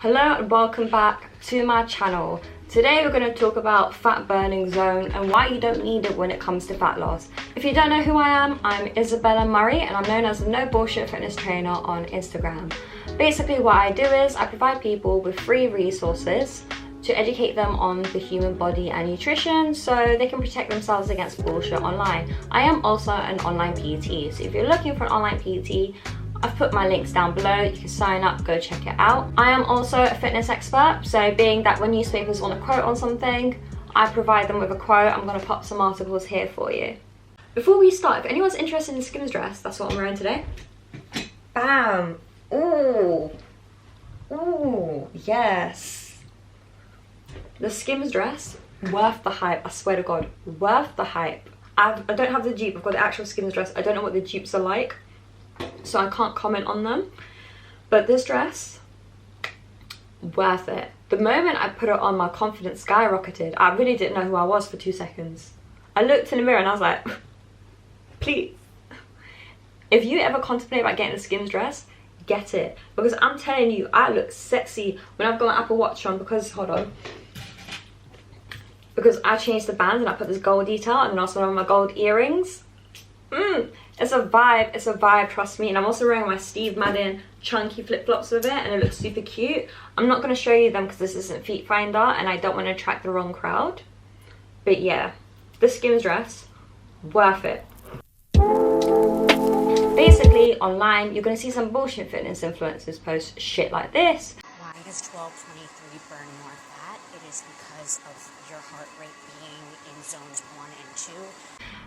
Hello and welcome back to my channel. Today we're going to talk about fat burning zone and why you don't need it when it comes to fat loss. If you don't know who I am, I'm Isabella Murray and I'm known as the No Bullshit Fitness Trainer on Instagram. Basically what I do is I provide people with free resources to educate them on the human body and nutrition so they can protect themselves against bullshit online. I am also an online PT, so if you're looking for an online PT, I've put my links down below. You can sign up, go check it out. I am also a fitness expert, so being that when newspapers want a quote on something, I provide them with a quote. I'm going to pop some articles here for you. Before we start, if anyone's interested in Skims dress, that's what I'm wearing today. Bam! Ooh! Ooh, yes! The Skims dress, worth the hype, I swear to God, worth the hype. I don't have the dupe, I've got the actual Skims dress. I don't know what the dupes are like, so I can't comment on them, but this dress, worth it. The moment I put it on, my confidence skyrocketed. I really didn't know who I was for 2 seconds. I looked in the mirror and I was like, please, if you ever contemplate about getting a Skims dress, get it, because I'm telling you, I look sexy when I've got my Apple Watch on, because hold on, because I changed the band and I put this gold detail and then also one of my gold earrings. It's a vibe, trust me. And I'm also wearing my Steve Madden chunky flip-flops with it and it looks super cute. I'm not going to show you them because this isn't Feet Finder and I don't want to attract the wrong crowd. But yeah, the Skims dress, worth it. Basically, online, you're going to see some bullshit fitness influencers post shit like this. Why does 1223 burn more fat? It is because of your heart rate being in zones 1 and 2.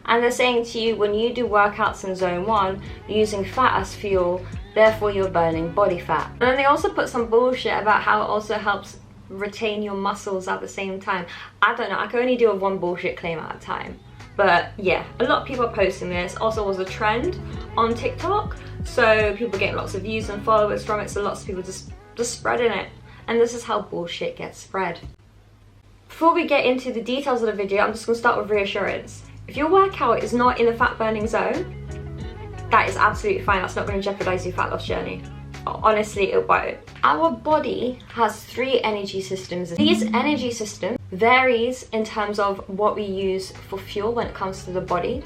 And they're saying to you, when you do workouts in zone 1, you're using fat as fuel, therefore you're burning body fat. And then they also put some bullshit about how it also helps retain your muscles at the same time. I don't know, I can only do one bullshit claim at a time. But yeah, a lot of people are posting this. Also was a trend on TikTok, so people getting lots of views and followers from it, so lots of people just spreading it. And this is how bullshit gets spread. Before we get into the details of the video, I'm just going to start with reassurance. If your workout is not in the fat burning zone, that is absolutely fine. That's not going to jeopardize your fat loss journey. Honestly, it won't. Our body has 3 energy systems. These energy systems varies in terms of what we use for fuel when it comes to the body.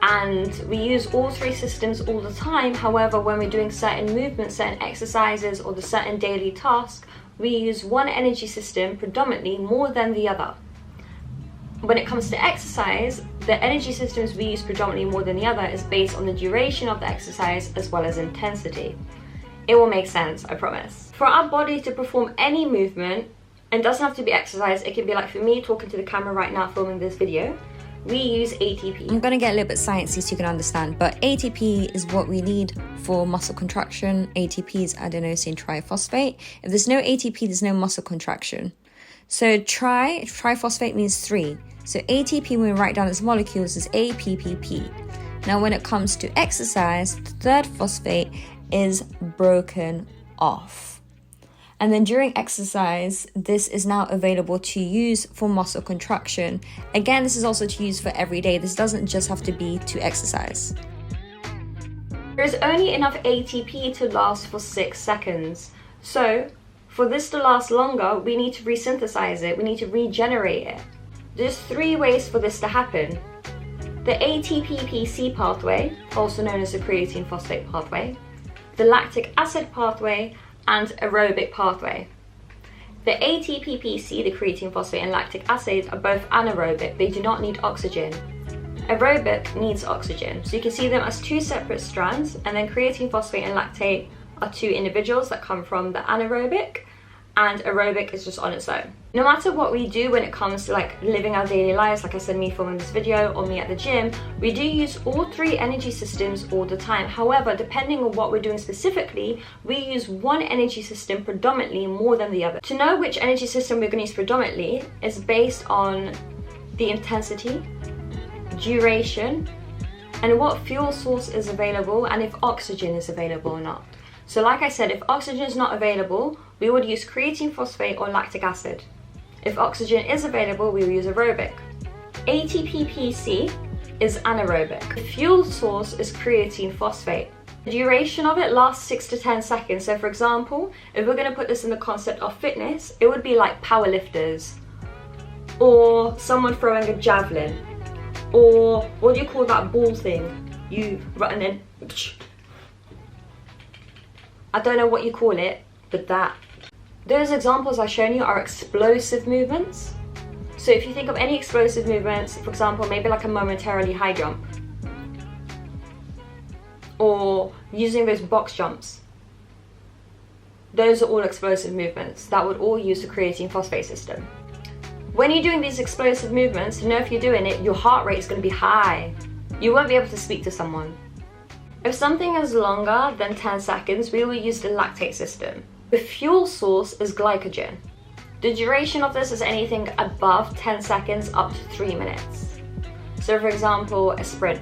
And we use all 3 systems all the time. However, when we're doing certain movements, certain exercises, or the certain daily task, we use one energy system predominantly more than the other. When it comes to exercise, the energy systems we use predominantly more than the other is based on the duration of the exercise as well as intensity. It will make sense, I promise. For our body to perform any movement, and it doesn't have to be exercise, it can be like for me talking to the camera right now filming this video, we use ATP. I'm gonna get a little bit sciencey so you can understand, but ATP is what we need for muscle contraction. ATP is adenosine triphosphate. If there's no ATP, there's no muscle contraction. So triphosphate means 3. So ATP, when we write down its molecules, is APPP. Now when it comes to exercise, the 3rd phosphate is broken off. And then during exercise, this is now available to use for muscle contraction. Again, this is also to use for every day. This doesn't just have to be to exercise. There is only enough ATP to last for 6 seconds. So for this to last longer, we need to resynthesize it. We need to regenerate it. There's 3 ways for this to happen. The ATPPC pathway, also known as the creatine phosphate pathway, the lactic acid pathway, and aerobic pathway. The ATPPC, the creatine phosphate, and lactic acid are both anaerobic. They do not need oxygen. Aerobic needs oxygen. So you can see them as 2 separate strands, and then creatine phosphate and lactate are 2 individuals that come from the anaerobic, and aerobic is just on its own. No matter what we do when it comes to like living our daily lives, like I said, me filming this video or me at the gym, we do use all 3 energy systems all the time. However, depending on what we're doing specifically, we use one energy system predominantly more than the other. To know which energy system we're going to use predominantly is based on the intensity, duration, and what fuel source is available and if oxygen is available or not. So like I said, if oxygen is not available, we would use creatine phosphate or lactic acid. If oxygen is available, we will use aerobic. ATPPC is anaerobic. The fuel source is creatine phosphate. The duration of it lasts 6 to 10 seconds. So for example, if we're going to put this in the concept of fitness, it would be like powerlifters, or someone throwing a javelin, or what do you call that ball thing? You run in. I don't know what you call it, but that. Those examples I've shown you are explosive movements. So if you think of any explosive movements, for example, maybe like a momentarily high jump, or using those box jumps, those are all explosive movements that would all use the creatine phosphate system. When you're doing these explosive movements, to know if you're doing it, your heart rate is going to be high. You won't be able to speak to someone. If something is longer than 10 seconds, we will use the lactate system. The fuel source is glycogen. The duration of this is anything above 10 seconds up to 3 minutes. So for example, a sprint.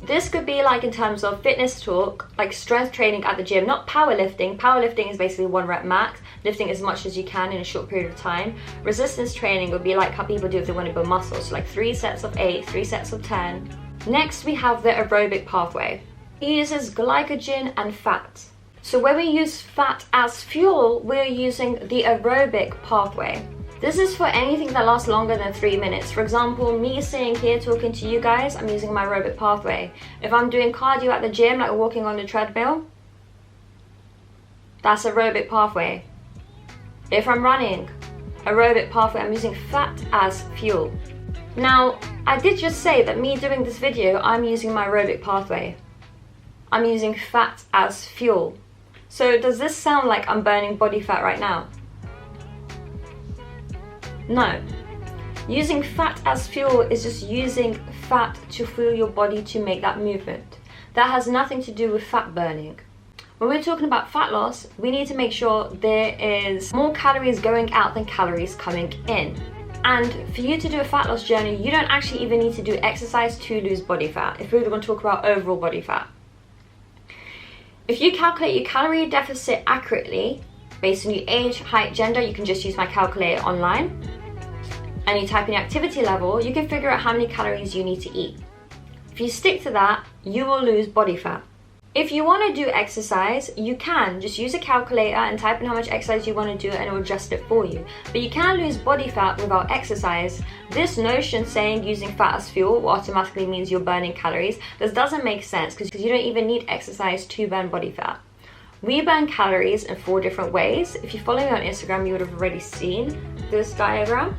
This could be like in terms of fitness talk, like strength training at the gym, not powerlifting. Powerlifting is basically 1 rep max, lifting as much as you can in a short period of time. Resistance training would be like how people do if they want to build muscles, so like 3 sets of 8, 3 sets of 10. Next we have the aerobic pathway. It uses glycogen and fat. So when we use fat as fuel, we're using the aerobic pathway. This is for anything that lasts longer than 3 minutes. For example, me sitting here talking to you guys, I'm using my aerobic pathway. If I'm doing cardio at the gym, like walking on the treadmill, that's aerobic pathway. If I'm running, aerobic pathway, I'm using fat as fuel. Now, I did just say that me doing this video, I'm using my aerobic pathway. I'm using fat as fuel. So does this sound like I'm burning body fat right now? No. Using fat as fuel is just using fat to fuel your body to make that movement. That has nothing to do with fat burning. When we're talking about fat loss, we need to make sure there is more calories going out than calories coming in. And for you to do a fat loss journey, you don't actually even need to do exercise to lose body fat, if we're going to talk about overall body fat. If you calculate your calorie deficit accurately, based on your age, height, gender, you can just use my calculator online, and you type in your activity level, you can figure out how many calories you need to eat. If you stick to that, you will lose body fat. If you want to do exercise, you can just use a calculator and type in how much exercise you want to do and it will adjust it for you. But you can lose body fat without exercise. This notion saying using fat as fuel automatically means you're burning calories, this doesn't make sense because you don't even need exercise to burn body fat. We burn calories in 4 different ways. If you follow me on Instagram, you would have already seen this diagram.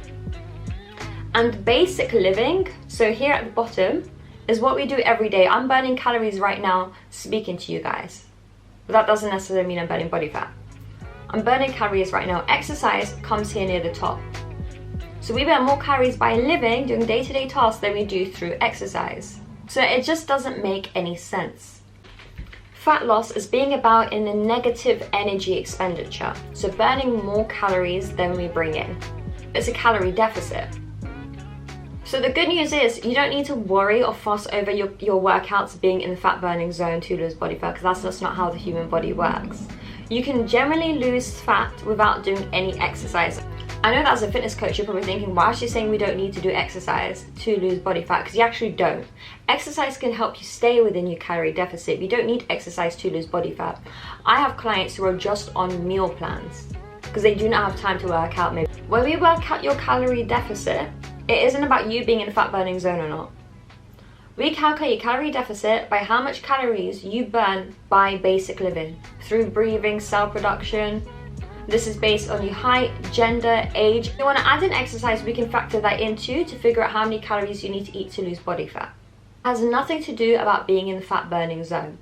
And basic living, so here at the bottom, is what we do every day. I'm burning calories right now speaking to you guys. But that doesn't necessarily mean I'm burning body fat. I'm burning calories right now. Exercise comes here near the top. So we burn more calories by living, doing day-to-day tasks than we do through exercise. So it just doesn't make any sense. Fat loss is being about in a negative energy expenditure. So burning more calories than we bring in. It's a calorie deficit. So the good news is you don't need to worry or fuss over your workouts being in the fat burning zone to lose body fat, because that's just not how the human body works. You can generally lose fat without doing any exercise. I know that as a fitness coach you're probably thinking, why is she saying we don't need to do exercise to lose body fat? Because you actually don't. Exercise can help you stay within your calorie deficit. You don't need exercise to lose body fat. I have clients who are just on meal plans because they do not have time to work out. Maybe when we work out your calorie deficit, it isn't about you being in the fat burning zone or not. We calculate your calorie deficit by how much calories you burn by basic living, through breathing, cell production. This is based on your height, gender, age. If you want to add in exercise, we can factor that in too to figure out how many calories you need to eat to lose body fat. It has nothing to do about being in the fat burning zone.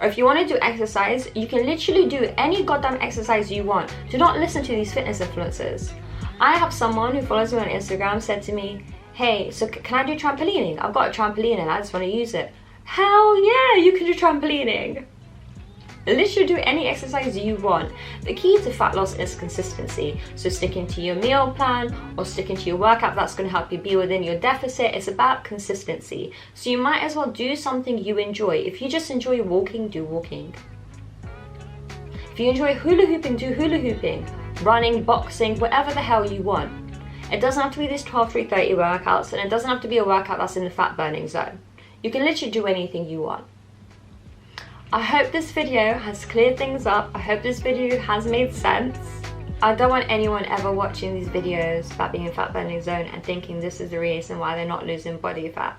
Or if you want to do exercise, you can literally do any goddamn exercise you want. Do not listen to these fitness influencers. I have someone who follows me on Instagram said to me, hey, so can I do trampolining? I've got a trampoline and I just want to use it. Hell yeah, you can do trampolining. Literally do any exercise you want. The key to fat loss is consistency. So sticking to your meal plan or sticking to your workout, that's going to help you be within your deficit. It's about consistency. So you might as well do something you enjoy. If you just enjoy walking, do walking. If you enjoy hula hooping, do hula hooping. Running, boxing, whatever the hell you want. It doesn't have to be these 12, 3, 30 workouts, and it doesn't have to be a workout that's in the fat burning zone. You can literally do anything you want. I hope this video has cleared things up. I hope this video has made sense. I don't want anyone ever watching these videos about being in fat burning zone and thinking this is the reason why they're not losing body fat,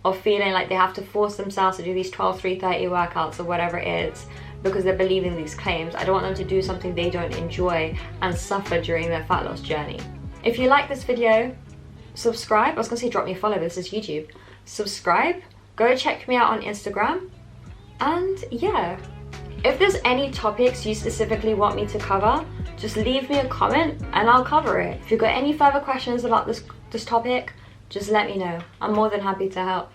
or feeling like they have to force themselves to do these 12-3-30 workouts or whatever it is because they're believing these claims. I don't want them to do something they don't enjoy and suffer during their fat loss journey. If you like this video, subscribe. I was gonna say drop me a follow, but this is YouTube. Subscribe, go check me out on Instagram, and yeah. If there's any topics you specifically want me to cover, just leave me a comment and I'll cover it. If you've got any further questions about this topic, just let me know. I'm more than happy to help.